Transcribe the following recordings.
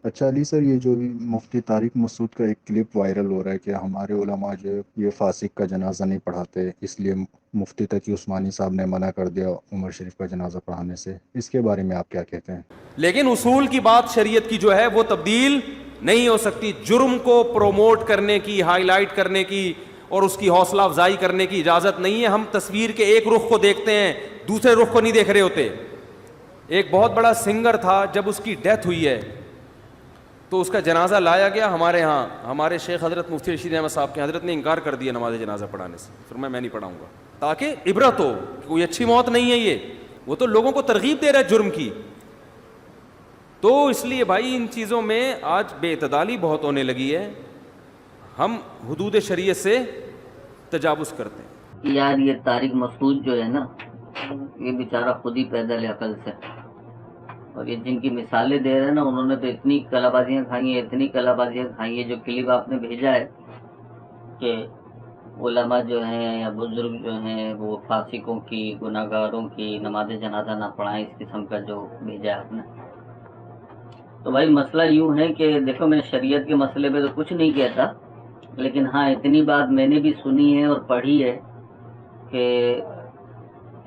اچھا علی سر، یہ جو بھی مفتی طارق مسعود کا ایک کلپ وائرل ہو رہا ہے کہ ہمارے علماء جو ہے یہ فاسق کا جنازہ نہیں پڑھاتے، اس لیے مفتی تقی عثمانی صاحب نے منع کر دیا عمر شریف کا جنازہ پڑھانے سے، اس کے بارے میں آپ کیا کہتے ہیں؟ لیکن اصول کی بات شریعت کی جو ہے وہ تبدیل نہیں ہو سکتی. جرم کو پروموٹ کرنے کی، ہائی لائٹ کرنے کی اور اس کی حوصلہ افزائی کرنے کی اجازت نہیں ہے. ہم تصویر کے ایک رخ کو دیکھتے ہیں، دوسرے رخ کو نہیں دیکھ رہے ہوتے. ایک بہت بڑا سنگر تھا، جب اس کی ڈیتھ ہوئی ہے تو اس کا جنازہ لایا گیا ہمارے ہاں. ہمارے شیخ حضرت مفتی رشید احمد صاحب کے حضرت نے انکار کر دیا نماز جنازہ پڑھانے سے. پھر میں نہیں پڑھاؤں گا، تاکہ عبرت ہو. کوئی اچھی موت نہیں ہے یہ، وہ تو لوگوں کو ترغیب دے رہا ہے جرم کی. تو اس لیے بھائی ان چیزوں میں آج بے اعتدالی بہت ہونے لگی ہے. ہم حدود شریعت سے تجاوز کرتے ہیں. یار یہ طارق مسعود جو ہے نا، یہ بیچارہ خود ہی پیدل عقل سے، اور یہ جن کی مثالیں دے رہے ہیں نا، انہوں نے تو اتنی کلا بازیاں کھائی ہیں، اتنی کلا بازیاں کھائی ہیں. جو کلپ آپ نے بھیجا ہے کہ علماء جو ہیں یا بزرگ جو ہیں وہ فاسقوں کی، گناہ گاروں کی نماز جنازہ نہ پڑھائیں، اس قسم کا جو بھیجا ہے آپ نے. تو بھائی مسئلہ یوں ہے کہ دیکھو، میں شریعت کے مسئلے پہ تو کچھ نہیں کہتا، لیکن ہاں اتنی بات میں نے بھی سنی ہے اور پڑھی ہے کہ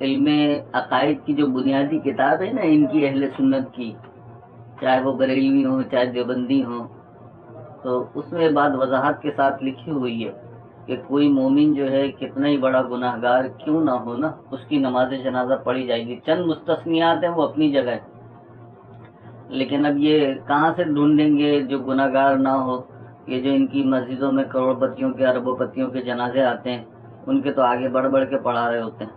علم عقائد کی جو بنیادی کتاب ہے نا ان کی، اہل سنت کی، چاہے وہ بریلوی ہوں چاہے دیوبندی ہوں، تو اس میں بات وضاحت کے ساتھ لکھی ہوئی ہے کہ کوئی مومن جو ہے کتنا ہی بڑا گناہ گار کیوں نہ ہو نا، اس کی نماز جنازہ پڑھی جائے گی. چند مستثنیات ہیں وہ اپنی جگہ ہے، لیکن اب یہ کہاں سے ڈھونڈیں گے جو گناہ گار نہ ہو. یہ جو ان کی مسجدوں میں کروڑ پتیوں کے، اربوں پتیوں کے جنازے آتے ہیں، ان کے تو آگے بڑھ بڑھ کے پڑھا رہے ہوتے ہیں.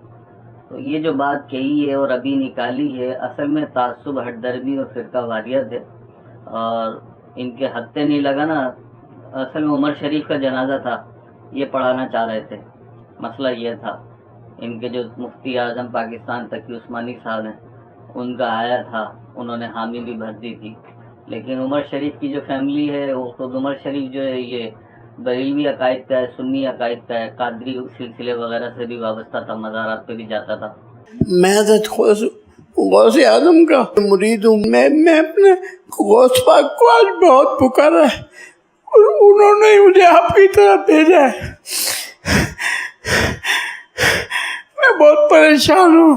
تو یہ جو بات کہی ہے اور ابھی نکالی ہے، اصل میں تعصب، ہٹ درمی اور فرقہ واریت ہے. اور ان کے ہتھے نہیں لگا نا، اصل میں عمر شریف کا جنازہ تھا، یہ پڑھانا چاہ رہے تھے. مسئلہ یہ تھا، ان کے جو مفتی اعظم پاکستان تقی عثمانی صاحب ہیں، ان کا آیا تھا، انہوں نے حامی بھی بھر دی تھی. لیکن عمر شریف کی جو فیملی ہے، وہ خود عمر شریف جو ہے یہ بریلوی عقائد کا ہے، سنی عقائد کا ہے، قادری سلسلے وغیرہ سے بھی وابستہ تھا، مزارات پہ بھی جاتا تھا. میں حضرت غوث اعظم کا مرید ہوں. میں اپنے غوث پاک کو آج بہت پکارا ہے اور انہوں نے مجھے آپ کی طرف بھیجا ہے. میں بہت پریشان ہوں.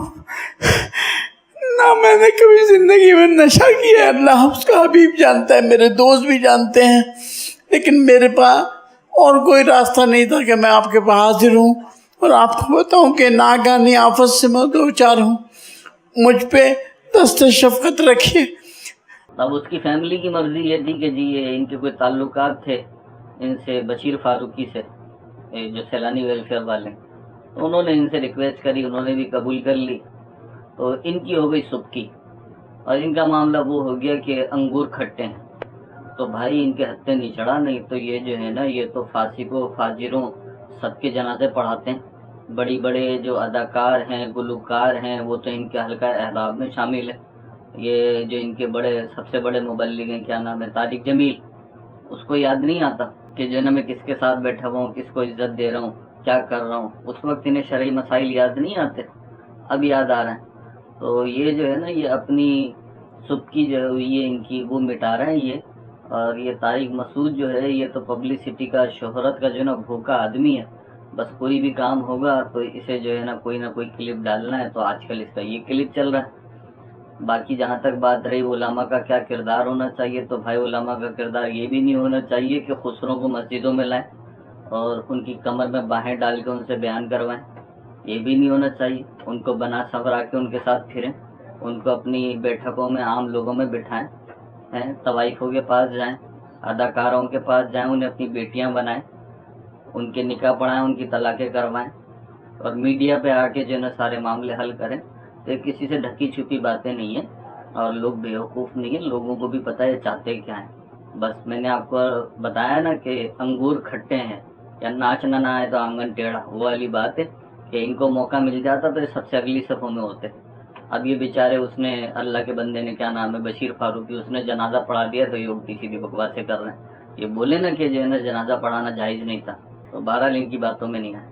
نہ میں نے کبھی زندگی میں نشہ کیا ہے، اللہ اس کا حبیب جانتا ہے، میرے دوست بھی جانتے ہیں، لیکن میرے پاس اور کوئی راستہ نہیں تھا کہ میں آپ کے پاس حاضر ہوں اور آپ کو بتاؤں کہ ناگہانی آفت سے میں دو چار ہوں. مجھ پہ دست شفقت رکھیے. اب اس کی فیملی کی مرضی یہ تھی کہ جی یہ ان کے کوئی تعلقات تھے ان سے، بشیر فاروقی سے، جو سیلانی ویلفیئر والے، تو انہوں نے ان سے ریکویسٹ کری، انہوں نے بھی قبول کر لی. تو ان کی ہو گئی سبکی، اور ان کا معاملہ وہ ہو گیا کہ انگور کھٹے ہیں. تو بھائی ان کے ہتھے نہیں چڑھا، نہیں تو یہ جو ہے نا، یہ تو فاسقوں فاجروں سب کے جنازے پڑھاتے ہیں. بڑی بڑے جو اداکار ہیں، گلوکار ہیں، وہ تو ان کے حلقہ احباب میں شامل ہے. یہ جو ان کے بڑے سب سے بڑے مبلغ ہیں، کیا نام ہے، طارق جمیل، اس کو یاد نہیں آتا کہ جو ہے نا میں کس کے ساتھ بیٹھا ہوا ہوں، کس کو عزت دے رہا ہوں، کیا کر رہا ہوں. اس وقت انہیں شرعی مسائل یاد نہیں آتے، اب یاد آ رہے ہیں. تو یہ جو ہے نا، یہ اپنی سبکی جو ہوئی ہے ان کی، وہ مٹا رہے ہیں یہ. اور یہ طارق مسعود جو ہے، یہ تو پبلسٹی کا، شہرت کا جو ہے نا بھوکا آدمی ہے. بس کوئی بھی کام ہوگا تو اسے جو ہے نا کوئی نہ کوئی کلپ ڈالنا ہے، تو آج کل اس کا یہ کلپ چل رہا ہے. باقی جہاں تک بات رہی علماء کا کیا کردار ہونا چاہیے، تو بھائی علماء کا کردار یہ بھی نہیں ہونا چاہیے کہ خسروں کو مسجدوں میں لائیں اور ان کی کمر میں باہیں ڈال کے ان سے بیان کروائیں. یہ بھی نہیں ہونا چاہیے. ان کو بنا سنورا کے ان کے ساتھ پھریں، ان کو اپنی بیٹھکوں میں عام لوگوں میں بٹھائیں، طوائفوں کے پاس جائیں، اداکاروں کے پاس جائیں، انہیں اپنی بیٹیاں بنائیں، ان کے نکاح پڑھائیں، ان کی طلاقیں کروائیں، اور میڈیا پہ آ کے جو ہے نا سارے معاملے حل کریں. تو یہ کسی سے ڈھکی چھپی باتیں نہیں ہیں، اور لوگ بیوقوف نہیں ہیں، لوگوں کو بھی پتہ ہے چاہتے کیا ہیں. بس میں نے آپ کو بتایا نا کہ انگور کھٹے ہیں، یا ناچنا نہ آئے تو آنگن ٹیڑھا، وہ والی بات ہے کہ ان کو موقع مل جاتا تو یہ سب سے اگلی صفوں میں ہوتے. اب یہ بیچارے اس نے، اللہ کے بندے نے، کیا نام ہے، بشیر فاروقی، اس نے جنازہ پڑھا دیا تو یہ الٹی سیدھی بکواسیں کر رہے ہیں. یہ بولے نا کہ جو ہے نا جنازہ پڑھانا جائز نہیں تھا، تو بہرحال ان کی باتوں میں نہیں آئے.